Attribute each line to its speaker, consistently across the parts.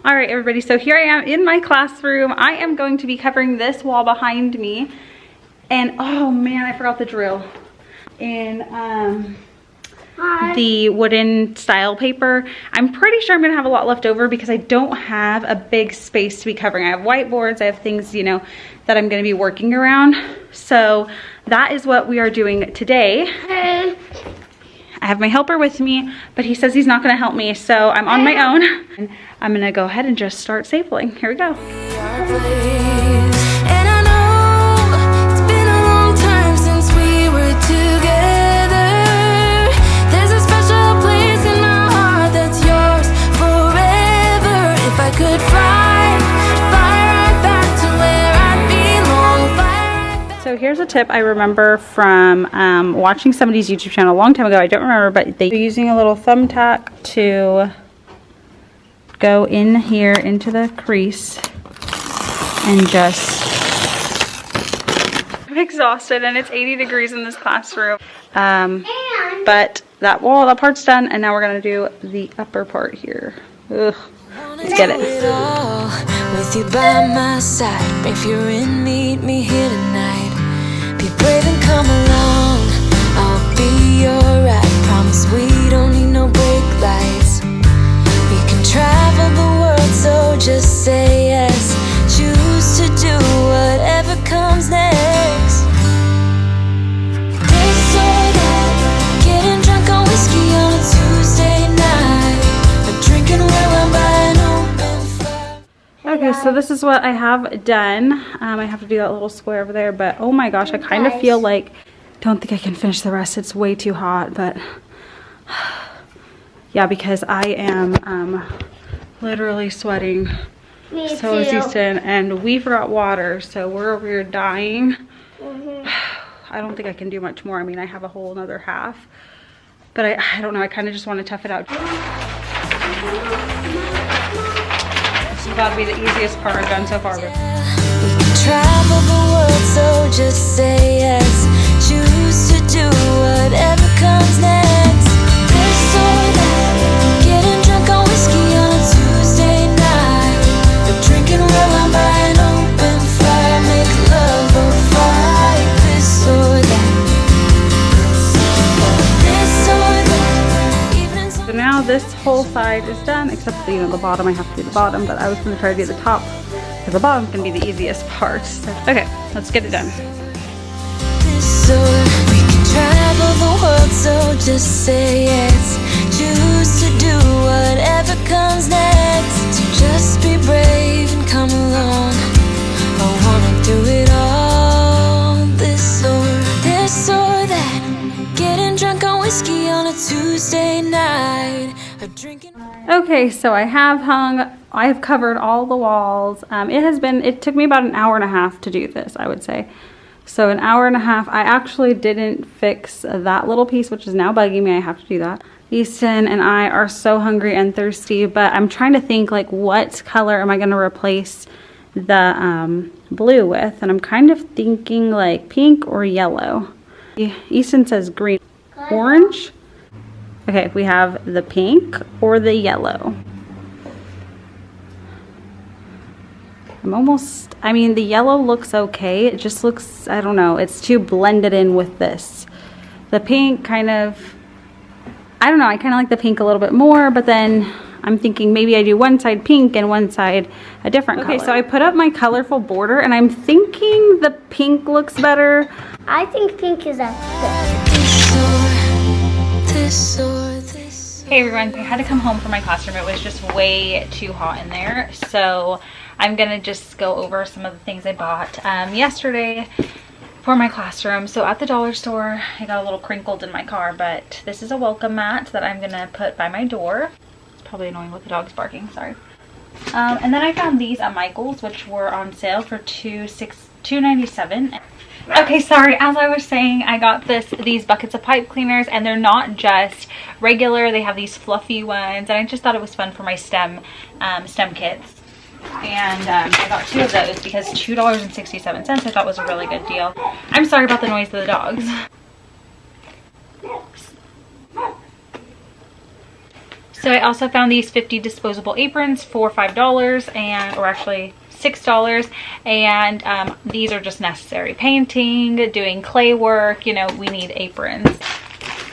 Speaker 1: All right, everybody, so here I am in my classroom. I am going to be covering this wall behind me. And oh man, I forgot the drill. And the wooden style paper. I'm pretty sure I'm gonna have a lot left over because I don't have a big space to be covering. I have whiteboards, I have things, you know, that I'm gonna be working around. So that is what we are doing today. I have my helper with me, but he says he's not gonna help me, so I'm on my own. And I'm gonna go ahead and just start stapling. Here we go. So here's a tip I remember from watching somebody's YouTube channel a long time ago. I don't remember, but they're using a little thumbtack to go in here into the crease and just... I'm exhausted and it's 80 degrees in this classroom. But that part's done, and now we're gonna do the upper part here. Ugh. Let's get it. With you by my side, if you're in, meet me here tonight. Be brave and come along. I'll be your ride. Promise we don't need no brake lights. We can travel the world, so just say yes. Choose to do whatever comes next. This or that, getting drunk on whiskey on a Tuesday night, or drinking red wine by an open fire. Okay, so this is what I have done. I have to do that little square over there, but oh my gosh, I kind of feel like, don't think I can finish the rest. It's way too hot, but yeah, because I am literally sweating.
Speaker 2: Me
Speaker 1: so is
Speaker 2: too.
Speaker 1: Easton, and we forgot water, so we're over here dying. I don't think I can do much more. I mean, I have a whole another half, but I don't know. I kind of just want to tough it out. That'll be the easiest part I've done so far. We can travel the world, so just say yes. Choose to do whatever comes next. This or that, getting drunk on whiskey on a Tuesday night, or drinking red wine by an open fire, make love or fight. This or that. This or that. So now this whole side is done, except for, you know, the bottom. I have to do the bottom, but I was going to try to do the top because the bottom's going to be the easiest part. So, okay, let's get it done. So we can travel the world, so just say yes. Choose to do whatever comes next. So just be brave and come along. I wanna do it all. This or that. Getting drunk on whiskey on a Tuesday night. Okay, so I have covered all the walls. It took me about an hour and a half to do this, I would say. So an hour and a half. I actually didn't fix that little piece, which is now bugging me. I have to do that. Easton and I are so hungry and thirsty, but I'm trying to think, like, what color am I going to replace the blue with? And I'm kind of thinking like pink or yellow. Easton says green. Orange? Okay, we have the pink or the yellow. I mean, the yellow looks okay. It just looks, I don't know, it's too blended in with this. The pink kind of, I don't know, I kind of like the pink a little bit more, but then I'm thinking maybe I do one side pink and one side a different color. Okay, so I put up my colorful border, and I'm thinking the pink looks better.
Speaker 2: I think pink is up there.
Speaker 1: Hey everyone, I had to come home from my classroom. It was just way too hot in there, so I'm gonna just go over some of the things I bought yesterday for my classroom. So at the dollar store, I got a little crinkled in my car, but this is a welcome mat that I'm gonna put by my door. It's probably annoying with the dogs barking, sorry. And then I found these at Michael's, which were on sale for $2.97. Okay, sorry, as I was saying, I got these buckets of pipe cleaners, and they're not just regular, they have these fluffy ones, and I just thought it was fun for my STEM kits. And I got 2 of those because $2.67 I thought was a really good deal. I'm sorry about the noise of the dogs. So I also found these 50 disposable aprons for $5 and, or actually $6, and these are just necessary. Painting, doing clay work, you know, we need aprons.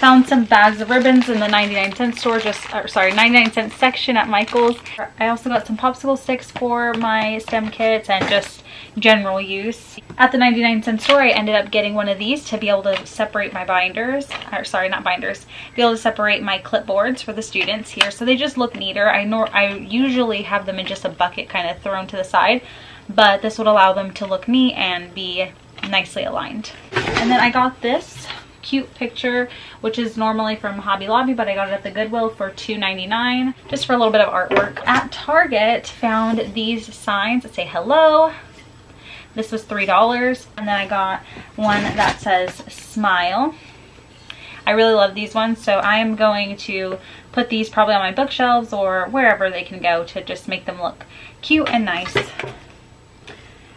Speaker 1: Found some bags of ribbons in the 99-cent store, 99-cent section at Michael's. I also got some popsicle sticks for my STEM kits and just general use. At the 99-cent store, I ended up getting one of these to be able to separate my binders, or sorry, not binders, be able to separate my clipboards for the students here, so they just look neater. I usually have them in just a bucket kind of thrown to the side, but this would allow them to look neat and be nicely aligned. And then I got this cute picture, which is normally from Hobby Lobby, but I got it at the Goodwill for $2.99, just for a little bit of artwork. At Target, found these signs that say hello. This was $3, and then I got one that says smile. I really love these ones, so I am going to put these probably on my bookshelves or wherever they can go to just make them look cute and nice.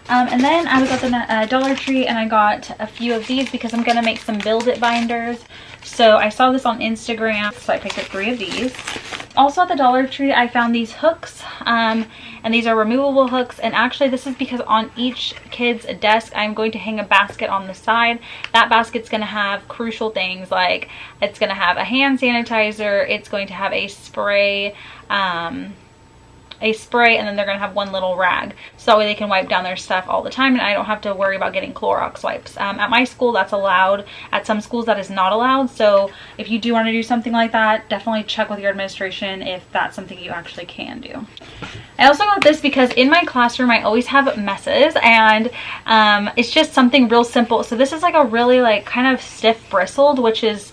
Speaker 1: And then I was at the Dollar Tree and I got a few of these because I'm going to make some Build It binders. So I saw this on Instagram, so I picked up 3 of these. Also at the Dollar Tree, I found these hooks, and these are removable hooks. And actually this is because on each kid's desk, I'm going to hang a basket on the side. That basket's going to have crucial things, like it's going to have a hand sanitizer, it's going to have a spray, and then they're going to have one little rag, so that way they can wipe down their stuff all the time and I don't have to worry about getting Clorox wipes. At my school that's allowed, at some schools that is not allowed, so if you do want to do something like that, definitely check with your administration if that's something you actually can do. I also got this because in my classroom I always have messes, and it's just something real simple. So this is like a really like kind of stiff bristled, which is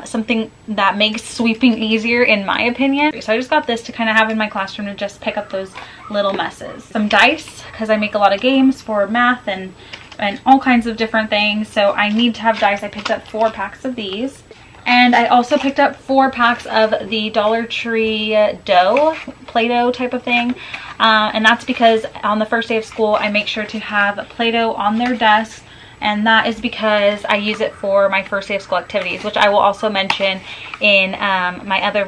Speaker 1: something that makes sweeping easier in my opinion. So I just got this to kind of have in my classroom to just pick up those little messes. Some dice, because I make a lot of games for math and all kinds of different things, so I need to have dice. I picked up 4 packs of these. And I also picked up 4 packs of the Dollar Tree dough, Play-Doh type of thing. And that's because on the first day of school I make sure to have Play-Doh on their desk. And that is because I use it for my first day of school activities, which I will also mention in another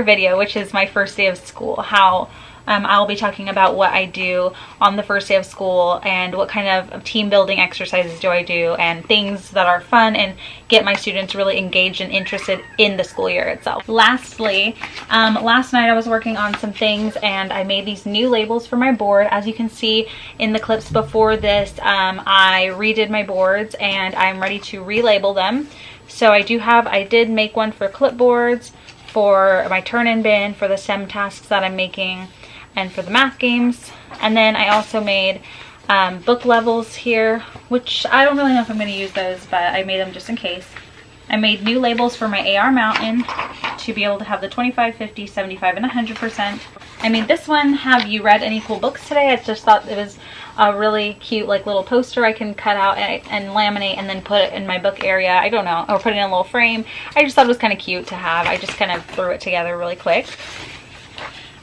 Speaker 1: video, which is my first day of school, how I'll be talking about what I do on the first day of school and what kind of team building exercises do I do and things that are fun and get my students really engaged and interested in the school year itself. Lastly, last night I was working on some things and I made these new labels for my board. As you can see in the clips before this, I redid my boards and I'm ready to relabel them. So I did make one for clipboards, for my turn-in bin, for the STEM tasks that I'm making, and for the math games. And then I also made book levels here, which I don't really know if I'm going to use those, but I made them just in case. I made new labels for my AR Mountain to be able to have the 25, 50, 75, and 100%. I made this one, have you read any cool books today? I just thought it was a really cute like little poster I can cut out and laminate and then put it in my book area. I don't know, or put it in a little frame. I just thought it was kind of cute to have. I just kind of threw it together really quick.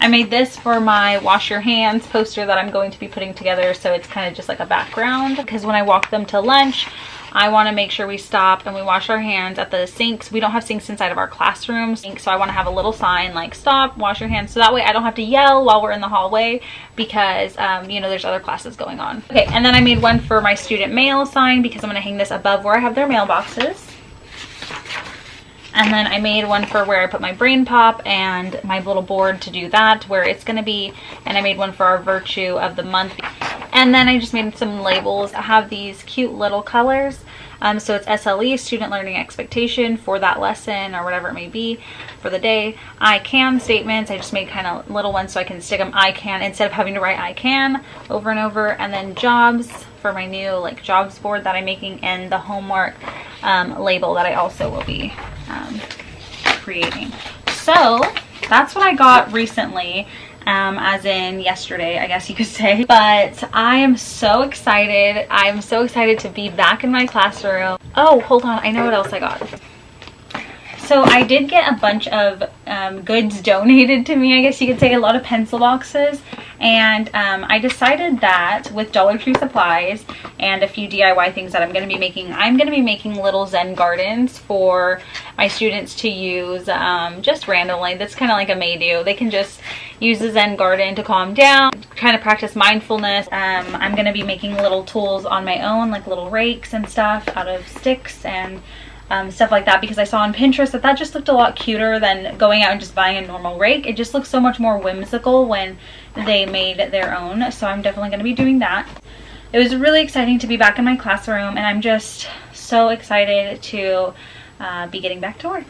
Speaker 1: I made this for my wash your hands poster that I'm going to be putting together, so it's kind of just like a background, because when I walk them to lunch, I want to make sure we stop and we wash our hands at the sinks. We don't have sinks inside of our classrooms, so I want to have a little sign like stop, wash your hands, so that way I don't have to yell while we're in the hallway because you know, there's other classes going on. Okay, and then I made one for my student mail sign because I'm going to hang this above where I have their mailboxes. And then I made one for where I put my brain pop and my little board to do that, where it's going to be. And I made one for our virtue of the month. And then I just made some labels. I have these cute little colors. So it's SLE, student learning expectation, for that lesson or whatever it may be for the day. I can statements. I just made kind of little ones so I can stick them I can instead of having to write I can over and over. And then jobs for my new like jobs board that I'm making, and the homework label that I also will be creating. So that's what I got recently, as in yesterday, I guess you could say. But I am so excited. I'm so excited to be back in my classroom. Oh, hold on. I know what else I got. So I did get a bunch of goods donated to me, I guess you could say, a lot of pencil boxes. And I decided that with Dollar Tree supplies and a few DIY things that I'm going to be making little Zen Gardens for my students to use just randomly. That's kind of like a May-do. They can just use the Zen Garden to calm down, kind of practice mindfulness. I'm going to be making little tools on my own, like little rakes and stuff out of sticks and stuff like that, because I saw on Pinterest that just looked a lot cuter than going out and just buying a normal rake. It just looks so much more whimsical when they made their own. So I'm definitely going to be doing that. It was really exciting to be back in my classroom, and I'm just so excited to be getting back to work.